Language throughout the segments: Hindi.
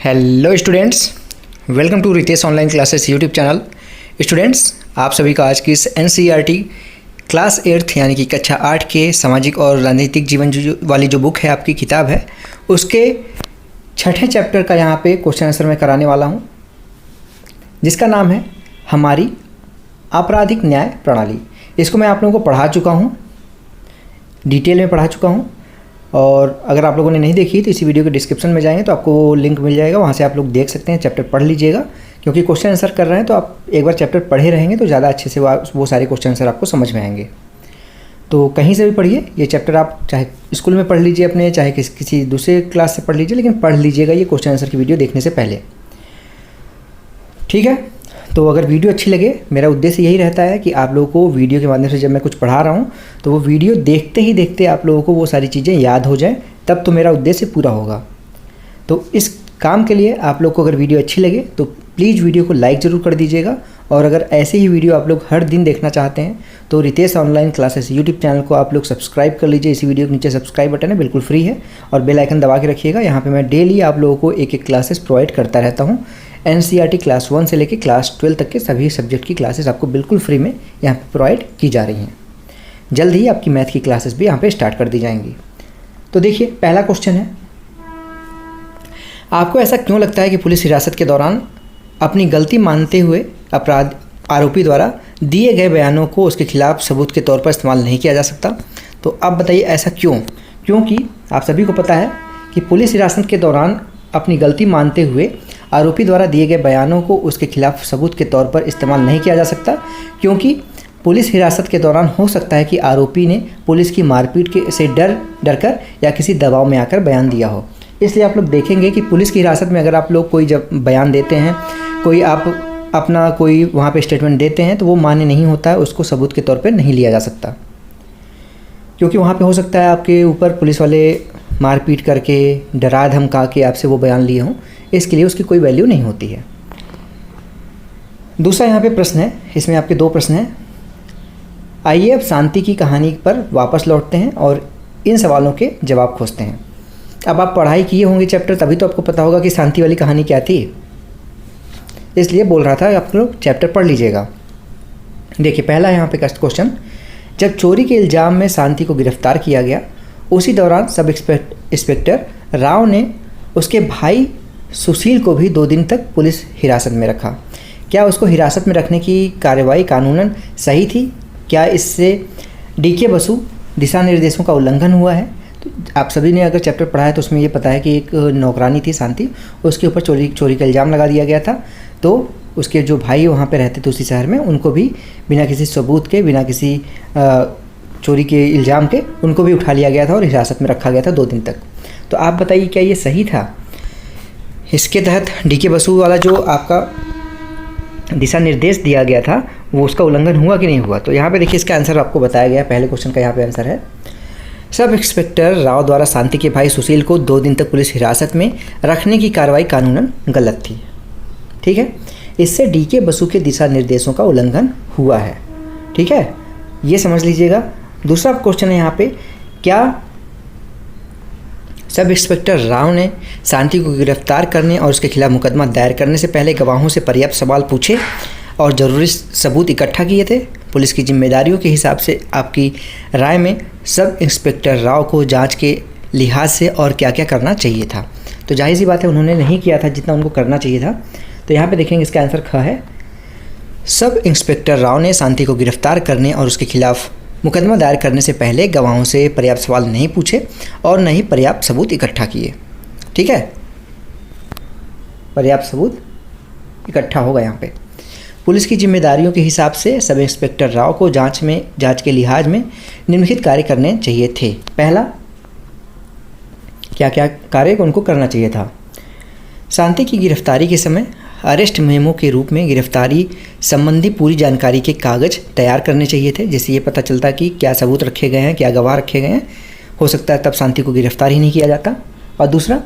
Hello students, welcome to Ritesh online classes YouTube channel. Students, आप सभी का आज की इस एनसीईआरटी क्लास 8 यानी कि कक्षा 8 के सामाजिक और राजनीतिक जीवन वाली जो बुक है, आपकी किताब है, उसके छठे चैप्टर का यहाँ पे क्वेश्चन आंसर मैं कराने वाला हूँ, जिसका नाम है हमारी आपराधिक न्याय प्रणाली। इसको मैं आप लोगों को पढ़ा चुका हूँ, डिटेल में पढ़ा चुका हूँ, और अगर आप लोगों ने नहीं देखी तो इसी वीडियो के डिस्क्रिप्शन में जाएंगे तो आपको लिंक मिल जाएगा, वहाँ से आप लोग देख सकते हैं। चैप्टर पढ़ लीजिएगा, क्योंकि क्वेश्चन आंसर कर रहे हैं तो आप एक बार चैप्टर पढ़े रहेंगे तो ज़्यादा अच्छे से वो सारे क्वेश्चन आंसर आपको समझ में आएंगे। तो कहीं से भी पढ़िए, ये चैप्टर आप चाहे स्कूल में पढ़ लीजिए अपने, चाहे किसी दूसरे क्लास से पढ़ लीजिए, लेकिन पढ़ लीजिएगा ये क्वेश्चन आंसर की वीडियो देखने से पहले, ठीक है। तो अगर वीडियो अच्छी लगे, मेरा उद्देश्य यही रहता है कि आप लोगों को वीडियो के माध्यम से जब मैं कुछ पढ़ा रहा हूँ तो वो वीडियो देखते ही देखते आप लोगों को वो सारी चीज़ें याद हो जाएं, तब तो मेरा उद्देश्य पूरा होगा। तो इस काम के लिए आप लोग को अगर वीडियो अच्छी लगे तो प्लीज़ वीडियो को लाइक ज़रूर कर दीजिएगा, और अगर ऐसे ही वीडियो आप लोग हर दिन देखना चाहते हैं तो Ritesh online classes YouTube channel को आप लोग सब्सक्राइब कर लीजिए। इसी वीडियो के नीचे सब्सक्राइब बटन है, बिल्कुल फ्री है, और बेल आइकन दबा के रखिएगा। यहाँ पे मैं डेली आप लोगों को एक एक क्लासेस प्रोवाइड करता रहता हूँ। एनसीईआरटी क्लास 1 से लेकर क्लास 12 तक के सभी सब्जेक्ट की क्लासेस आपको बिल्कुल फ्री में यहाँ पे प्रोवाइड की जा रही हैं। जल्द ही आपकी मैथ की क्लासेस भी यहाँ पे स्टार्ट कर दी जाएंगी। तो देखिए, पहला क्वेश्चन है, आपको ऐसा क्यों लगता है कि पुलिस हिरासत के दौरान अपनी गलती मानते हुए आरोपी द्वारा दिए गए बयानों को उसके खिलाफ सबूत के तौर पर इस्तेमाल नहीं किया जा सकता? तो अब बताइए ऐसा क्यों? क्योंकि आप सभी को पता है कि पुलिस हिरासत के दौरान अपनी गलती मानते हुए आरोपी द्वारा दिए गए बयानों को उसके खिलाफ सबूत के तौर पर इस्तेमाल नहीं किया जा सकता, क्योंकि पुलिस हिरासत के दौरान हो सकता है कि आरोपी ने पुलिस की मारपीट से डर कर या किसी दबाव में आकर बयान दिया हो। इसलिए आप लोग देखेंगे कि पुलिस की हिरासत में अगर आप लोग कोई जब बयान देते हैं, कोई आप अपना कोई वहाँ पे स्टेटमेंट देते हैं, तो वो मान्य नहीं होता है, उसको सबूत के तौर पर नहीं लिया जा सकता, क्योंकि वहाँ पे हो सकता है आपके ऊपर पुलिस वाले मारपीट करके डरा धमका के आपसे वो बयान लिए हों, इसके लिए उसकी कोई वैल्यू नहीं होती है। दूसरा यहाँ पे प्रश्न है, इसमें आपके दो प्रश्न हैं। आइए अब शांति की कहानी पर वापस लौटते हैं और इन सवालों के जवाब खोजते हैं। अब आप पढ़ाई किए होंगे चैप्टर, तभी तो आपको पता होगा कि शांति वाली कहानी क्या थी, इसलिए बोल रहा था आप लोग चैप्टर पढ़ लीजिएगा। देखिए, पहला यहाँ पे क्वेश्चन, जब चोरी के इल्ज़ाम में शांति को गिरफ्तार किया गया, उसी दौरान सब इंस्पेक्टर राव ने उसके भाई सुशील को भी 2 दिन तक पुलिस हिरासत में रखा। क्या उसको हिरासत में रखने की कार्रवाई कानूनन सही थी? क्या इससे डीके बसु दिशा निर्देशों का उल्लंघन हुआ है? तो आप सभी ने अगर चैप्टर पढ़ा है तो उसमें ये पता है कि एक नौकरानी थी शांति, उसके ऊपर चोरी का इल्ज़ाम लगा दिया गया था, तो उसके जो भाई वहाँ पे रहते थे उसी शहर में, उनको भी बिना किसी सबूत के, बिना किसी चोरी के इल्ज़ाम के उनको भी उठा लिया गया था और हिरासत में रखा गया था 2 दिन तक। तो आप बताइए, क्या ये सही था? इसके तहत डीके बसु वाला जो आपका दिशा निर्देश दिया गया था वो उसका उल्लंघन हुआ कि नहीं हुआ? तो यहाँ पे देखिए, इसका आंसर आपको बताया गया है। पहले क्वेश्चन का यहाँ पे आंसर है, सब इंस्पेक्टर राव द्वारा शांति के भाई सुशील को 2 दिन तक पुलिस हिरासत में रखने की कार्रवाई कानूनन गलत थी, ठीक है। इससे डीके बसु के दिशा निर्देशों का उल्लंघन हुआ है, ठीक है, ये समझ लीजिएगा। दूसरा क्वेश्चन है यहाँ पे, क्या सब इंस्पेक्टर राव ने शांति को गिरफ्तार करने और उसके खिलाफ मुकदमा दायर करने से पहले गवाहों से पर्याप्त सवाल पूछे और ज़रूरी सबूत इकट्ठा किए थे? पुलिस की जिम्मेदारियों के हिसाब से आपकी राय में सब इंस्पेक्टर राव को जांच के लिहाज से और क्या क्या करना चाहिए था? तो जाहिर सी बात है, उन्होंने नहीं किया था जितना उनको करना चाहिए था। तो यहाँ पे देखेंगे, इसका आंसर ख है, सब इंस्पेक्टर राव ने शांति को गिरफ्तार करने और उसके खिलाफ मुकदमा दायर करने से पहले गवाहों से पर्याप्त सवाल नहीं पूछे और न ही पर्याप्त सबूत इकट्ठा किए, ठीक है। पर्याप्त सबूत इकट्ठा होगा यहाँ पे। पुलिस की जिम्मेदारियों के हिसाब से सब इंस्पेक्टर राव को जांच के लिहाज में निम्नलिखित कार्य करने चाहिए थे। पहला, क्या क्या कार्य उनको करना चाहिए था? शांति की गिरफ्तारी के समय अरेस्ट मेमो के रूप में गिरफ्तारी संबंधी पूरी जानकारी के कागज़ तैयार करने चाहिए थे, जिससे ये पता चलता कि क्या सबूत रखे गए हैं, क्या गवाह रखे गए हैं। हो सकता है तब शांति को गिरफ्तार ही नहीं किया जाता। और दूसरा,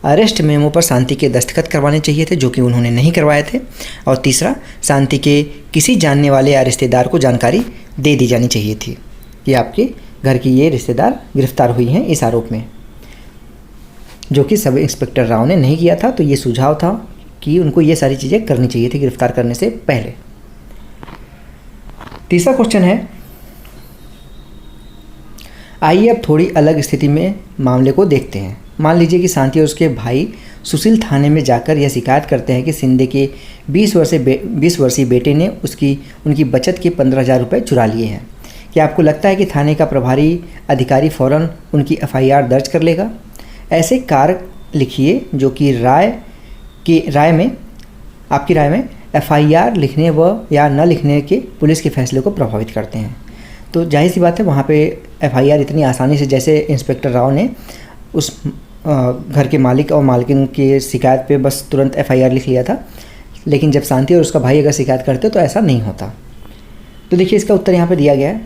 अरेस्ट मेमो पर शांति के दस्तखत करवाने चाहिए थे, जो कि उन्होंने नहीं करवाए थे। और तीसरा, शांति के किसी जानने वाले या रिश्तेदार को जानकारी दे दी जानी चाहिए थी कि आपके घर की ये रिश्तेदार गिरफ्तार हुई हैं इस आरोप में। जो कि सब इंस्पेक्टर राव ने नहीं किया था। तो ये सुझाव था कि उनको ये सारी चीज़ें करनी चाहिए थी गिरफ्तार करने से पहले। तीसरा क्वेश्चन है, आइए अब थोड़ी अलग स्थिति में मामले को देखते हैं। मान लीजिए कि शांति और उसके भाई सुशील थाने में जाकर यह शिकायत करते हैं कि शिंदे के 20 वर्षीय बेटे ने उनकी बचत के 15,000 रुपये चुरा लिए हैं। क्या आपको लगता है कि थाने का प्रभारी अधिकारी फ़ौरन उनकी FIR दर्ज कर लेगा? ऐसे कारक लिखिए जो कि आपकी राय में FIR लिखने व या न लिखने के पुलिस के फैसले को प्रभावित करते हैं। तो जाहिर सी बात है, वहाँ पे FIR इतनी आसानी से, जैसे इंस्पेक्टर राव ने उस घर के मालिक और मालकिन की शिकायत पे बस तुरंत FIR लिख लिया था, लेकिन जब शांति और उसका भाई अगर शिकायत करते तो ऐसा नहीं होता। तो देखिए इसका उत्तर यहाँ पे दिया गया है।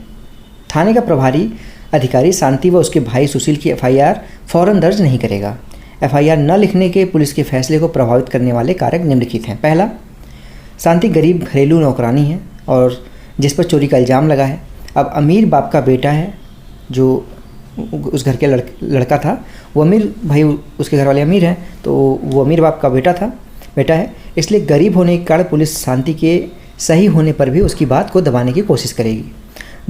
थाने का प्रभारी अधिकारी शांति व उसके भाई सुशील की FIR फ़ौरन दर्ज नहीं करेगा। FIR न लिखने के पुलिस के फैसले को प्रभावित करने वाले कारक निम्नलिखित हैं। पहला, शांति गरीब घरेलू नौकरानी है और जिस पर चोरी का इल्ज़ाम लगा है। अब अमीर बाप का बेटा है, जो उस घर के लड़का था, वो अमीर भाई, उसके घर वाले अमीर हैं, तो वो अमीर बाप का बेटा है, इसलिए गरीब होने के कारण पुलिस शांति के सही होने पर भी उसकी बात को दबाने की कोशिश करेगी।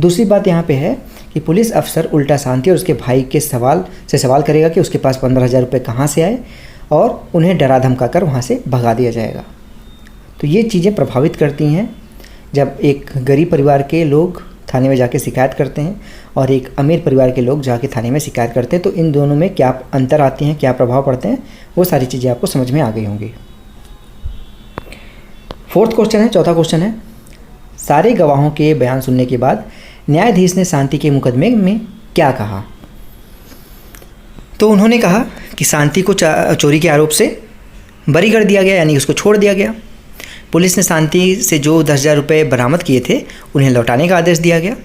दूसरी बात यहाँ पे है कि पुलिस अफसर उल्टा शांति और उसके भाई के सवाल करेगा कि उसके पास 15,000 रुपये कहाँ से आए, और उन्हें डरा धमका कर वहाँ से भगा दिया जाएगा। तो ये चीज़ें प्रभावित करती हैं जब एक गरीब परिवार के लोग थाने में जाके शिकायत करते हैं और एक अमीर परिवार के लोग जाके थाने में शिकायत करते हैं। तो इन दोनों में क्या अंतर आते हैं, क्या प्रभाव पड़ते हैं, वो सारी चीज़ें आपको समझ में आ गई होंगी। फोर्थ क्वेश्चन है, चौथा क्वेश्चन है, सारे गवाहों के बयान सुनने के बाद न्यायाधीश ने शांति के मुकदमे में क्या कहा? तो उन्होंने कहा कि शांति को चोरी के आरोप से बरी कर दिया गया, यानी उसको छोड़ दिया गया। पुलिस ने शांति से जो 10,000 रुपये बरामद किए थे उन्हें लौटाने का आदेश दिया गया।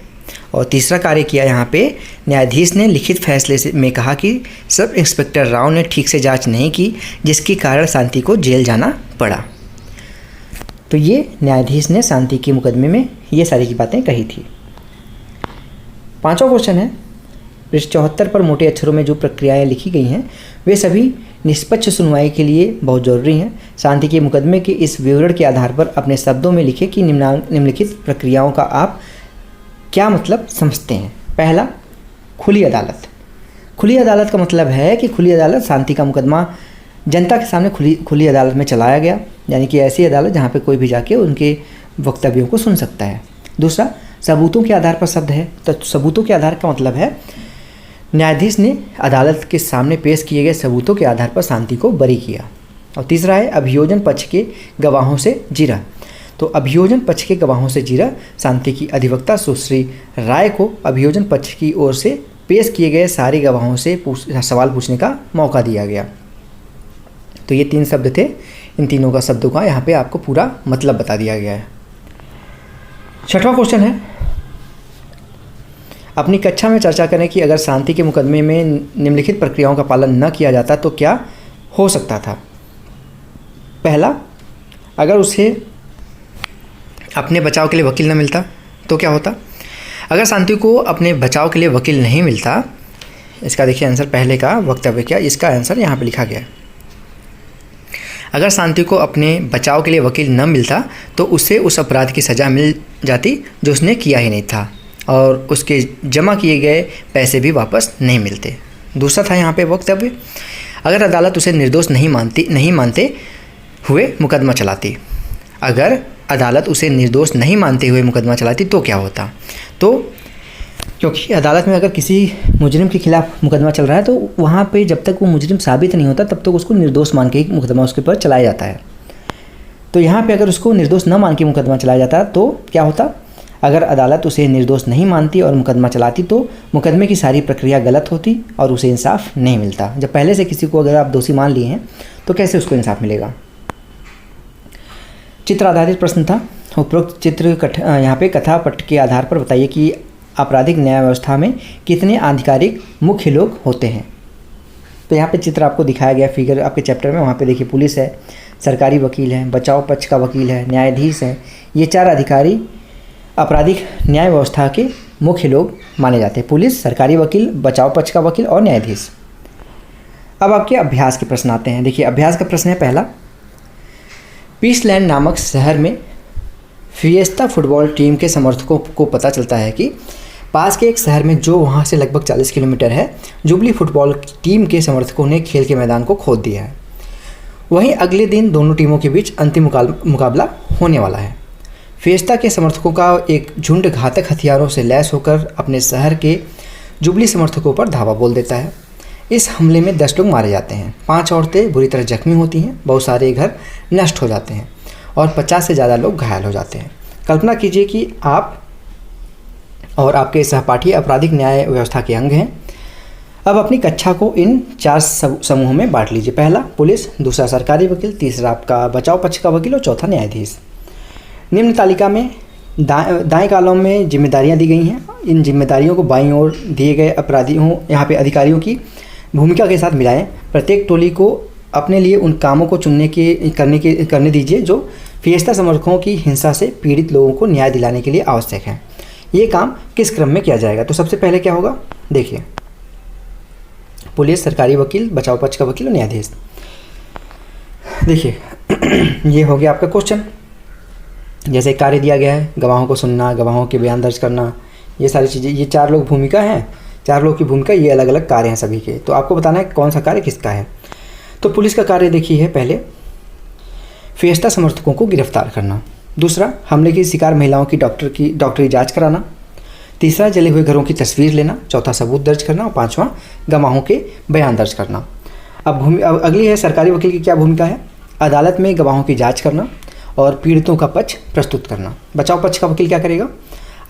और तीसरा कार्य किया यहाँ पे न्यायाधीश ने लिखित फैसले में कहा कि सब इंस्पेक्टर राव ने ठीक से जांच नहीं की, जिसके कारण शांति को जेल जाना पड़ा। तो ये न्यायाधीश ने शांति के मुकदमे में ये सारी की बातें कही थी। पांचवा क्वेश्चन है, पृष्ठ 74 पर मोटे अक्षरों में जो प्रक्रियाएं लिखी गई हैं वे सभी निष्पक्ष सुनवाई के लिए बहुत ज़रूरी हैं। शांति के मुकदमे के इस विवरण के आधार पर अपने शब्दों में लिखे कि निम्नलिखित प्रक्रियाओं का आप क्या मतलब समझते हैं। पहला, खुली अदालत। खुली अदालत का मतलब है कि खुली अदालत, शांति का मुकदमा जनता के सामने खुली अदालत में चलाया गया, यानी कि ऐसी अदालत जहाँ पे कोई भी जाके उनके वक्तव्यों को सुन सकता है। दूसरा, सबूतों के आधार पर शब्द है। तो सबूतों के आधार का मतलब है न्यायाधीश ने अदालत के सामने पेश किए गए सबूतों के आधार पर शांति को बरी किया। और तीसरा है, अभियोजन पक्ष के गवाहों से जीरा। तो अभियोजन पक्ष के गवाहों से जीरा, शांति की अधिवक्ता सुश्री राय को अभियोजन पक्ष की ओर से पेश किए गए सारे गवाहों से सवाल पूछने का मौका दिया गया। तो ये 3 शब्द थे, इन तीनों का शब्दों का यहाँ पे आपको पूरा मतलब बता दिया गया है। छठवां क्वेश्चन है, अपनी कक्षा में चर्चा करें कि अगर शांति के मुकदमे में निम्नलिखित प्रक्रियाओं का पालन न किया जाता तो क्या हो सकता था। पहला, अगर उसे अपने बचाव के लिए वकील न मिलता तो क्या होता। अगर शांति को अपने बचाव के लिए वकील नहीं मिलता, इसका देखिए आंसर, पहले का वक्तव्य क्या, इसका आंसर यहाँ पे लिखा गया है। अगर शांति को अपने बचाव के लिए वकील न मिलता तो उसे उस अपराध की सज़ा मिल जाती जो उसने किया ही नहीं था, और उसके जमा किए गए पैसे भी वापस नहीं मिलते। दूसरा था यहाँ पे वक्तव्य, अगर अदालत उसे निर्दोष नहीं मानते हुए मुकदमा चलाती। अगर अदालत उसे निर्दोष नहीं मानते हुए मुकदमा चलाती तो क्या होता। तो क्योंकि अदालत में अगर किसी मुजरिम के खिलाफ मुकदमा चल रहा है तो वहाँ पे जब तक वो मुजरिम साबित नहीं होता तब तक उसको निर्दोष मान के ही मुकदमा उसके ऊपर चलाया जाता है। तो यहाँ पे अगर उसको निर्दोष न मान के मुकदमा चलाया जाता तो क्या होता। अगर अदालत उसे निर्दोष नहीं मानती और मुकदमा चलाती तो मुकदमे की सारी प्रक्रिया गलत होती और उसे इंसाफ नहीं मिलता। जब पहले से किसी को अगर आप दोषी मान लिए हैं तो कैसे उसको इंसाफ मिलेगा। चित्र आधारित प्रश्न था। उपरोक्त चित्र यहाँ पे कथा पट के आधार पर बताइए कि आपराधिक न्याय व्यवस्था में कितने आधिकारिक मुख्य लोग होते हैं। तो यहाँ पे चित्र आपको दिखाया गया फिगर आपके चैप्टर में। वहाँ पे देखिए पुलिस है, सरकारी वकील है, बचाव पक्ष का वकील है, न्यायाधीश है। ये 4 अधिकारी आपराधिक न्याय व्यवस्था के मुख्य लोग माने जाते हैं। पुलिस, सरकारी वकील, बचाव पक्ष का वकील और न्यायाधीश। अब आपके अभ्यास के प्रश्न आते हैं। देखिए अभ्यास का प्रश्न है पहला, पीसलैंड नामक शहर में फिएस्ता फुटबॉल टीम के समर्थकों को पता चलता है कि पास के एक शहर में जो वहां से लगभग 40 किलोमीटर है, जुबली फुटबॉल टीम के समर्थकों ने खेल के मैदान को खोद दिया है। वहीं अगले दिन दोनों टीमों के बीच अंतिम मुकाबला होने वाला है। फिएस्ता के समर्थकों का एक झुंड घातक हथियारों से लैस होकर अपने शहर के जुबली समर्थकों पर धावा बोल देता है। इस हमले में 10 लोग मारे जाते हैं, 5 औरतें बुरी तरह जख्मी होती हैं, बहुत सारे घर नष्ट हो जाते हैं और 50 से ज़्यादा लोग घायल हो जाते हैं। कल्पना कीजिए कि आप और आपके सहपाठी आपराधिक न्याय व्यवस्था के अंग हैं। अब अपनी कक्षा को इन 4 समूहों में बांट लीजिए। पहला पुलिस, दूसरा सरकारी वकील, तीसरा आपका बचाव पक्ष का वकील और चौथा न्यायाधीश। निम्न तालिका में दाएं कॉलम में जिम्मेदारियां दी गई हैं। इन जिम्मेदारियों को बाईं ओर दिए गए यहाँ पे अधिकारियों की भूमिका के साथ मिलाएं। प्रत्येक टोली को अपने लिए उन कामों को करने दीजिए जो फिएस्ता समर्थकों की हिंसा से पीड़ित लोगों को न्याय दिलाने के लिए आवश्यक है। ये काम किस क्रम में किया जाएगा? तो सबसे पहले क्या होगा, देखिए पुलिस, सरकारी वकील, बचाव पक्ष का वकील और न्यायाधीश। देखिए ये हो गया आपका क्वेश्चन। जैसे कार्य दिया गया है, गवाहों को सुनना, गवाहों के बयान दर्ज करना, ये सारी चीज़ें, ये 4 लोग भूमिका हैं, 4 लोग की भूमिका, ये अलग अलग कार्य हैं सभी के। तो आपको बताना है कौन सा कार्य किसका है। तो पुलिस का कार्य देखिए है पहले फिएस्ता समर्थकों को गिरफ्तार करना, दूसरा हमले की शिकार महिलाओं की डॉक्टरी जांच कराना, तीसरा जले हुए घरों की तस्वीर लेना, चौथा सबूत दर्ज करना और 5वां गवाहों के बयान दर्ज करना। अब अगली है सरकारी वकील की क्या भूमिका है, अदालत में गवाहों की जाँच करना और पीड़ितों का पक्ष प्रस्तुत करना। बचाव पक्ष का वकील क्या करेगा,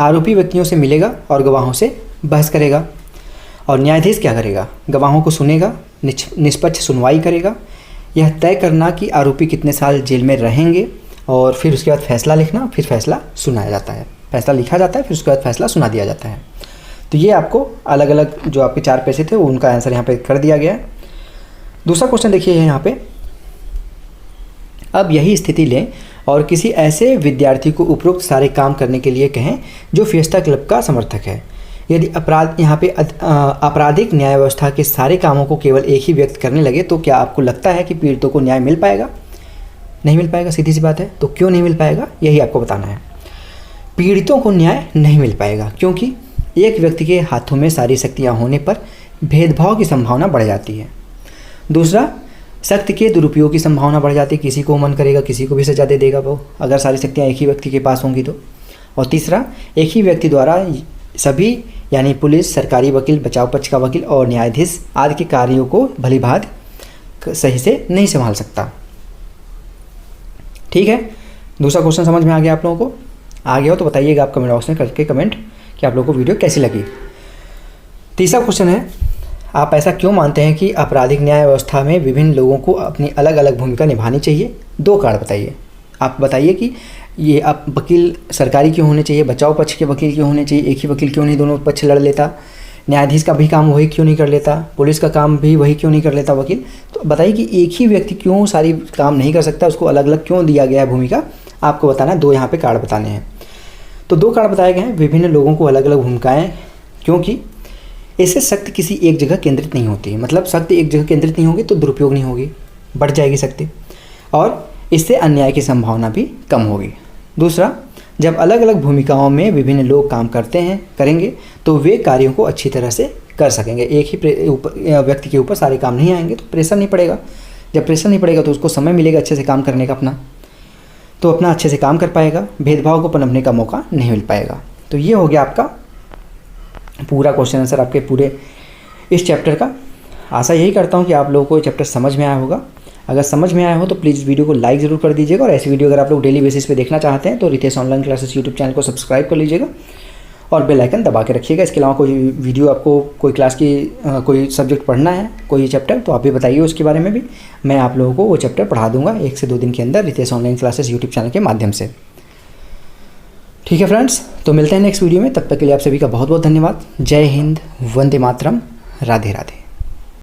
आरोपी व्यक्तियों से मिलेगा और गवाहों से बहस करेगा। और न्यायाधीश क्या करेगा, गवाहों को सुनेगा, निष्पक्ष सुनवाई करेगा, यह तय करना कि आरोपी कितने साल जेल में रहेंगे और फिर उसके बाद फैसला लिखना, फिर फैसला सुनाया जाता है, फैसला लिखा जाता है, फिर उसके बाद फैसला सुना दिया जाता है। तो ये आपको अलग अलग जो आपके 4 पैसे थे वो उनका आंसर यहाँ पे कर दिया गया है। दूसरा क्वेश्चन देखिए यहाँ पे, अब यही स्थिति लें और किसी ऐसे विद्यार्थी को उपरोक्त सारे काम करने के लिए कहें जो फिएस्ता क्लब का समर्थक है। यदि आपराधिक न्याय व्यवस्था के सारे कामों को केवल एक ही व्यक्ति करने लगे तो क्या आपको लगता है कि पीड़ितों को न्याय मिल पाएगा? नहीं मिल पाएगा, सीधी सी बात है। तो क्यों नहीं मिल पाएगा, यही आपको बताना है। पीड़ितों को न्याय नहीं मिल पाएगा क्योंकि एक व्यक्ति के हाथों में सारी शक्तियाँ होने पर भेदभाव की संभावना बढ़ जाती है। दूसरा, शक्ति के दुरुपयोग की संभावना बढ़ जाती है, किसी को मन करेगा किसी को भी सजा दे देगा वो, अगर सारी शक्तियाँ एक ही व्यक्ति के पास होंगी तो। और तीसरा, एक ही व्यक्ति द्वारा सभी यानी पुलिस, सरकारी वकील, बचाव पक्ष का वकील और न्यायाधीश आदि के कार्यों को भलीभांति सही से नहीं संभाल सकता। ठीक है, दूसरा क्वेश्चन समझ में आ गया आप लोगों को? आ गया हो तो बताइएगा आप कमेंट बॉक्स में करके कमेंट कि आप लोगों को वीडियो कैसी लगी। तीसरा क्वेश्चन है, आप ऐसा क्यों मानते हैं कि आपराधिक न्याय व्यवस्था में विभिन्न लोगों को अपनी अलग अलग भूमिका निभानी चाहिए? 2 कारण बताइए। आप बताइए कि ये आप वकील सरकारी क्यों होने चाहिए, बचाव पक्ष के वकील क्यों होने चाहिए, एक ही वकील क्यों नहीं दोनों पक्ष लड़ लेता, न्यायाधीश का भी काम वही क्यों नहीं कर लेता, पुलिस का काम भी वही क्यों नहीं कर लेता वकील। तो बताइए कि एक ही व्यक्ति क्यों सारी काम नहीं कर सकता, उसको अलग अलग क्यों दिया गया है भूमिका, आपको बताना है। 2 यहाँ पे कारण बताने हैं। तो 2 कारण बताए गए हैं, विभिन्न लोगों को अलग अलग भूमिकाएँ, क्योंकि इससे शक्ति किसी एक जगह केंद्रित नहीं होती है। मतलब शक्ति एक जगह केंद्रित नहीं होगी तो दुरुपयोग नहीं होगी, बढ़ जाएगी शक्ति, और इससे अन्याय की संभावना भी कम होगी। दूसरा, जब अलग अलग भूमिकाओं में विभिन्न लोग काम करेंगे तो वे कार्यों को अच्छी तरह से कर सकेंगे। एक ही व्यक्ति के ऊपर सारे काम नहीं आएंगे तो प्रेशर नहीं पड़ेगा। जब प्रेशर नहीं पड़ेगा तो उसको समय मिलेगा अच्छे से काम करने का अपना, तो अपना अच्छे से काम कर पाएगा, भेदभाव को पनपने का मौका नहीं मिल पाएगा। तो ये हो गया आपका पूरा क्वेश्चन आंसर आपके पूरे इस चैप्टर का। आशा यही करता हूँ कि आप लोगों को ये चैप्टर समझ में आया होगा। अगर समझ में आया हो तो प्लीज़ वीडियो को लाइक ज़रूर कर दीजिएगा, और ऐसी वीडियो अगर आप लोग डेली बेसिस पे देखना चाहते हैं तो Ritesh online classes YouTube channel को सब्सक्राइब कर लीजिएगा और बेल आइकन दबा के रखिएगा। इसके अलावा कोई वीडियो आपको कोई क्लास की कोई सब्जेक्ट पढ़ना है, कोई चैप्टर, तो आप भी बताइए उसके बारे में भी, मैं आप लोगों को वो चैप्टर पढ़ा दूंगा 1 से 2 दिन के अंदर Ritesh online classes YouTube channel के माध्यम से। ठीक है फ्रेंड्स, तो मिलते हैं नेक्स्ट वीडियो में। तब तक के लिए आप सभी का बहुत बहुत धन्यवाद। जय हिंद, वंदे मातरम, राधे राधे।